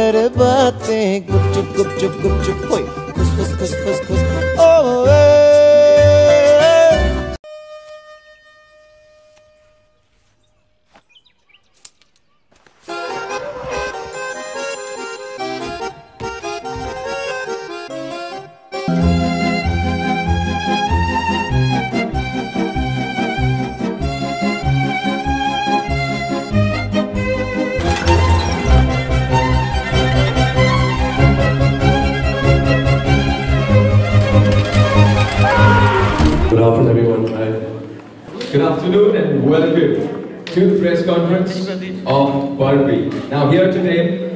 कर बातें गुपचुप गुपचुप गुपचुप कोई खुस खुस खुस खुस खुस ओ Good afternoon, everyone. Good afternoon and welcome to the press conference of Barfi. Now here today,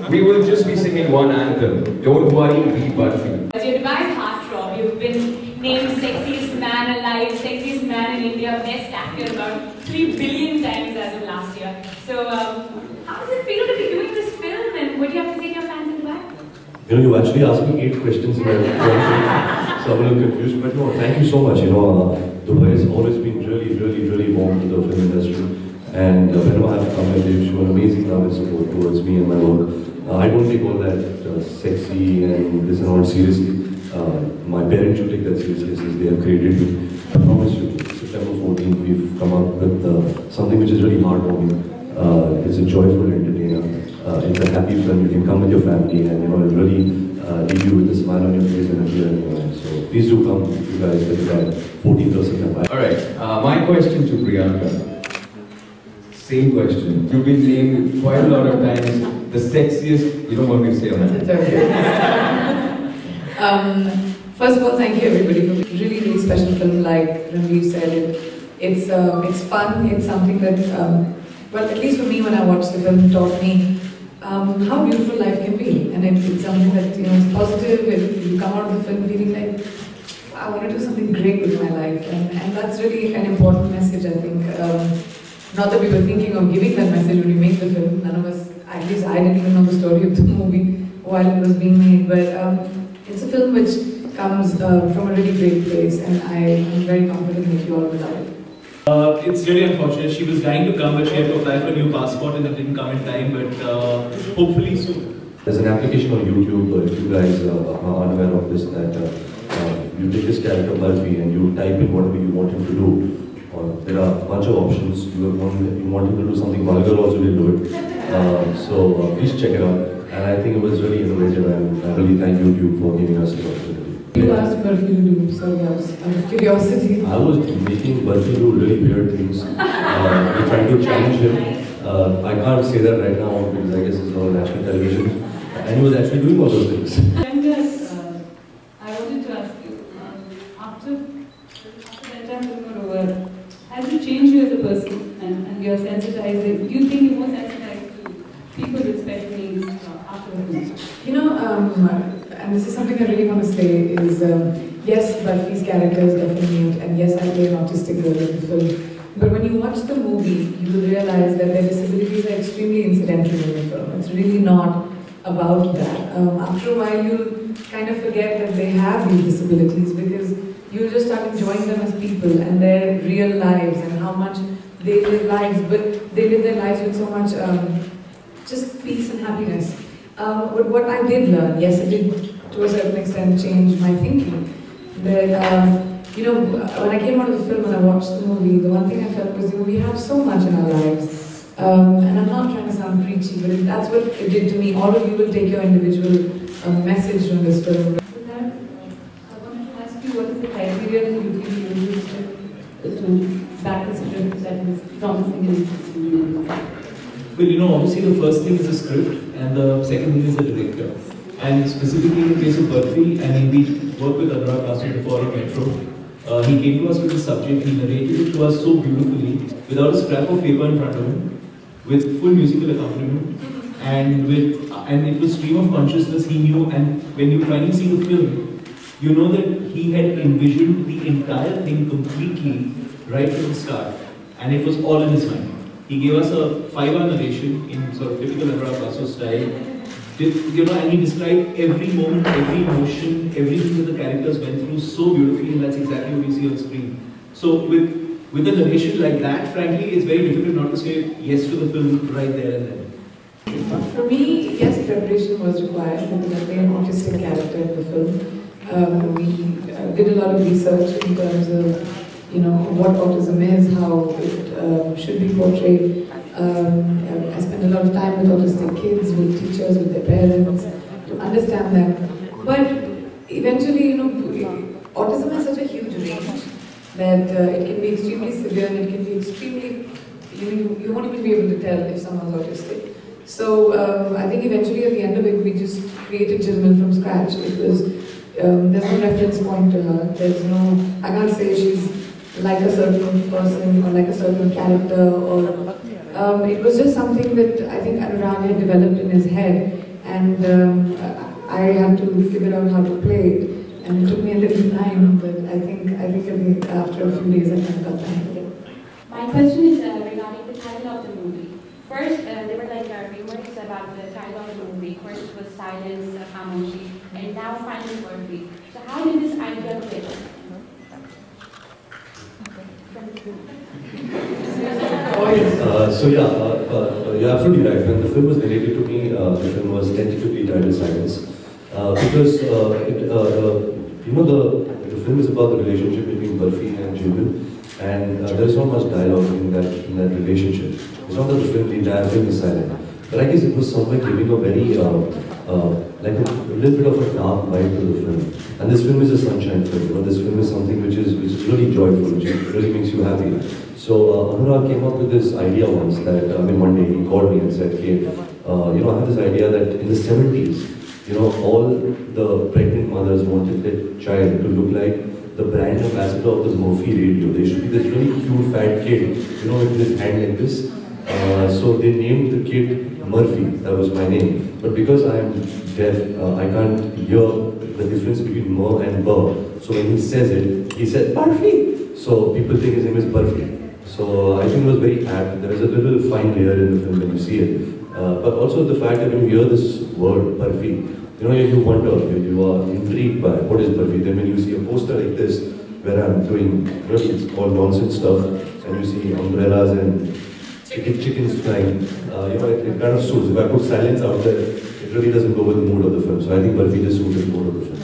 we will just be singing one anthem. Don't worry, be Barfi. As your devised heartthrob, you've been named sexiest man alive, sexiest man in India, best actor about 3 billion times as of last year. So, how does it feel to be doing this film, and what do you have to say to your fans in Dubai? You know, you actually asked me 8 questions in so I'm a little confused, but no, thank you so much. You know, Dubai has always been really warm to the film industry, and whenever I've come here, they've shown amazing love and support towards me and my work. I don't take all that sexy and this and all seriously. My parents should take that seriously since they have created me. I promise you, September 14th, we've come up with something which is really heartwarming. It's a joyful entertainer. It's a happy film. You can come with your family, and you know, it'll really leave you with a smile on your face and a tear in your eyes. So please do come, you guys, with that 14th of September. Alright, my question to Priyanka. Same question. You've been named quite a lot of times the sexiest. You don't want me to say on that. First of all, thank you everybody for a really special film. Like Ranveer said, it's fun. It's something that, well, at least for me, when I watched the film, taught me how beautiful life can be, and it's something that, you know, it's positive. You come out of the film feeling like, I want to do something great with my life, and that's really an important message, I think. Not that we were thinking of giving that message when we made the film. None of us, at least I didn't even know the story of the movie while it was being made, but it's a film which comes from a really great place, and I am very confident that you all will love it. It's really unfortunate. She was dying to come, but she had to apply for a new passport and it didn't come in time, but hopefully soon. There's an application on YouTube, if you guys are unaware of this, that you take this character Barfi and you type in whatever you want him to do. There are a bunch of options. You want him to do something vulgar, also will do it. So please check it out. And I think it was really innovative, and I really thank YouTube for giving us the opportunity. You asked Barfi to do, so yes, out of curiosity. I was making Barfi do really weird things. We're trying to challenge him. I can't say that right now because I guess it's all national television. And he was actually doing all those things. I wanted to ask you, after the entire film was over, has it changed you as a person, and you're sensitized? Do you think you're more sensitized to people with special needs after the film? You know, and this is something I really want to say is, yes, Barfi's character is definitely mute, and yes, I play an autistic girl in the film. But when you watch the movie, you will realize that their disabilities are extremely incidental in the film. It's really not about that. After a while, you'll kind of forget that they have these disabilities, because you just start enjoying them as people and their real lives and how much they live lives, but they live their lives with so much just peace and happiness. But what I did learn, yes, it did to a certain extent change my thinking. That, you know, when I came out of the film and I watched the movie, the one thing I felt was, you know, we have so much in our lives. And I'm not trying to sound preachy, but that's what it did to me. All of you will take your individual message from this film. So that, I wanted to ask you, what is the criteria that you think you used to back the script that was promising and interesting? Well, you know, obviously the first thing is the script and the second thing is the director. And specifically in the case of Barfi, I mean, we worked with Anurag Basu before on Metro. He came to us with the subject, he narrated it to us so beautifully, without a scrap of paper in front of him, with full musical accompaniment, and it was stream of consciousness. He knew, and when you finally see the film, you know that he had envisioned the entire thing completely right from the start, and it was all in his mind. He gave us a 5-hour narration in sort of typical Anurag Basu style. You know, and he described every moment, every emotion, everything that the characters went through so beautifully, and that's exactly what you see on screen. So with a narration like that, frankly, it's very difficult not to say yes to the film right there and then. For me, yes, preparation was required because I play an autistic character in the film. We did a lot of research in terms of, what autism is, how it should be portrayed. I spent a lot of time with autistic kids, with teachers, with their parents, to understand them. But eventually, autism has such a huge range that it can be extremely severe and it can be extremely, you won't even be able to tell if someone's autistic. So I think eventually at the end of it, we just created Jilman from scratch. It was, there's no reference point to her. There's no, I can't say she's like a certain person or like a certain character, or it was just something that I think Anurag had developed in his head, and I had to figure out how to play it. And it took me a little time, but I think after a few days I kind of got the hang of it. My question is regarding the title of the movie. First, there were like rumors about the title of the movie. First it was Silence, Khamoshi, and now finally Barfi. So how did this idea click? You're absolutely right. When the film was narrated to me, the film was tentatively titled Silence, because the film is about the relationship between Barfi and Jilman, and there's not much dialogue in that relationship. It's not that the entire film is silent, but I guess it was somewhere giving a very like a little bit of a dark vibe to the film. And this film is a sunshine film. This film is something which is really joyful, which really makes you happy. So Anurag came up with this idea once that, one day he called me and said, okay, I have this idea that in the 70s, all the pregnant mothers wanted their child to look like the brand ambassador of the Murphy radio. They should be this really cute fat kid, with his hand like this. So they named the kid Murphy. That was my name. But because I am deaf, I can't hear the difference between Mur and Burr. So when he says it, he said Barfi. So people think his name is Barfi. So I think it was very apt. There is a little fine layer in the film when you see it. But also the fact that when you hear this word Barfi, you wonder, you are intrigued by what is Barfi. Then when you see a poster like this, where I'm doing it's all nonsense stuff, and you see umbrellas and chickens flying, it kind of suits. If I put silence out there, it really doesn't go with the mood of the film. So I think Barfi just suited the mood of the film.